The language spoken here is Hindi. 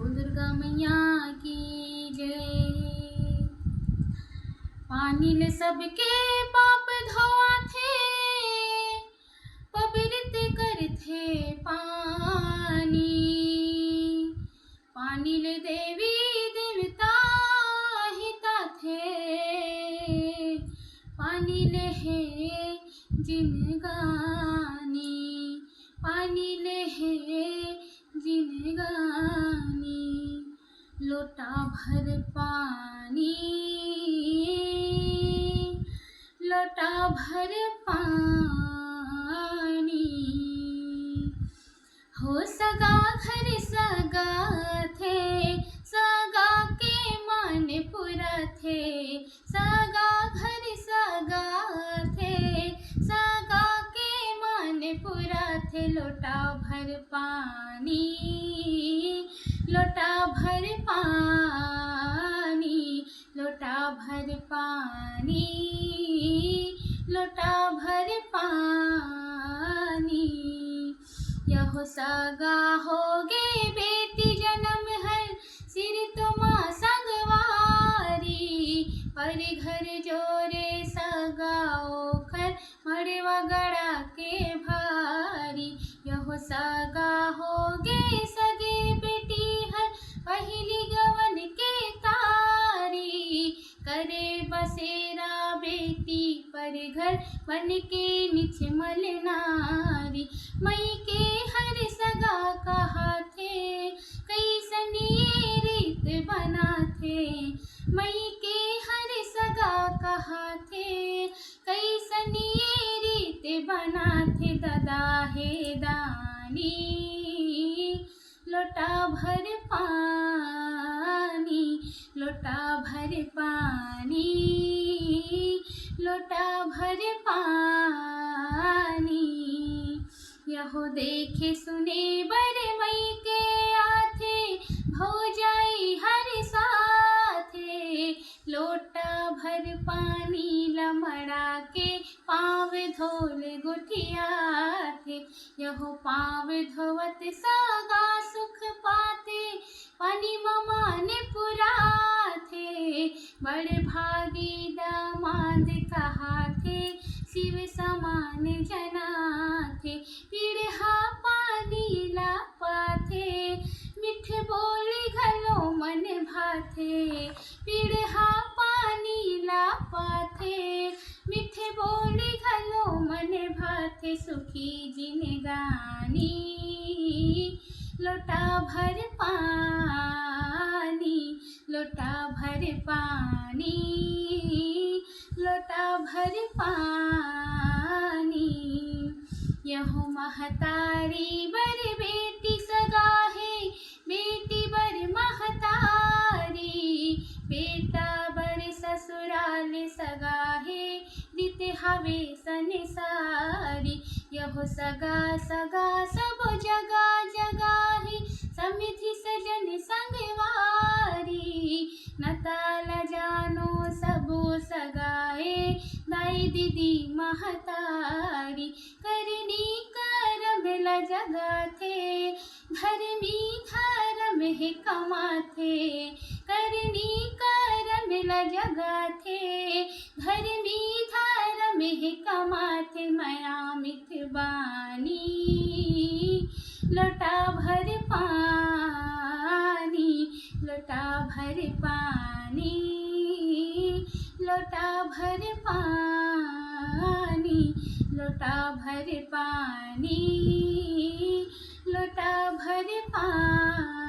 बोल दुर्गा मैया की जय। पानी ले सबके पाप धोआ थे, पवित्र कर थे पानी। पानी ले देवी देवता हिता थे, पानी ले है जिनगानी। पानी ले है जिनगानी। लोटा भर पानी, लोटा भर पानी। हो सगा घर सगा थे, सगा के मान पूरा थे। सगा घर सगा थे, सगा के मान पूरा थे। लोटा भर पानी, लोटा भर पानी। लोटा भर पानी, लोटा भर पानी। यहो सगा होगे बेटी जन्म हर, सिर तुमा संगवारी। पर घर जोरे सगाओ खर, मड़वा गड़ा के भारी। यहो सगा होगे सगे बेटी हर, पहली गवन के तारी। करे बसेरा बेटी पर घर, बन के निछमल नारी। मई के हर सगा कहा थे, कैसन ये रीत बना थे। मई के हर सगा कहा थे, कैसन ये रीत बना थे। दादा हे दानी, लोटा भर पानी। लोटा भर पानी, लोटा भर पानी। यहो देखे सुने बर मई के आथे, भौजाई हर साथे। लोटा भर पानी लमड़ा के, पाँव धोल गुठिया थे। यहो पाँव धोवत सगा सुख पाते, पानी ममान पुरा थे। बड़ भागी दामाद कहा थे, शिव समान जना थे। पीढ़ा पानी लापा थे, मिठ बोली घलो मन भाथे। पीढ़ा पानी लापा थे, मिठ बोली घलो मन भाथे। सुखी जिनगानी, लोटा भर पानी। लोटा भर पानी, लोटा भर पानी। यहो महतारी बर बेटी सगा है, बेटी बर महतारी। बेटा बर ससुराल सगा है, दिते हवे संसारी। यहो सगा सगा सब जगा जगा है, समिधि सजन संगवारी। नताला जानो सबो सगाए, दाई दीदी महतारी। करनी करम ला जगा थे, धर्मी धर्म है कमाथे। करनी करम ला जगा थे, धर्मी धर्म है कमाथे। माया मितबानी, लोटा भर पानी। लोटा भर पानी, लोटा भर पानी। लोटा भर पानी, लोटा भर पानी।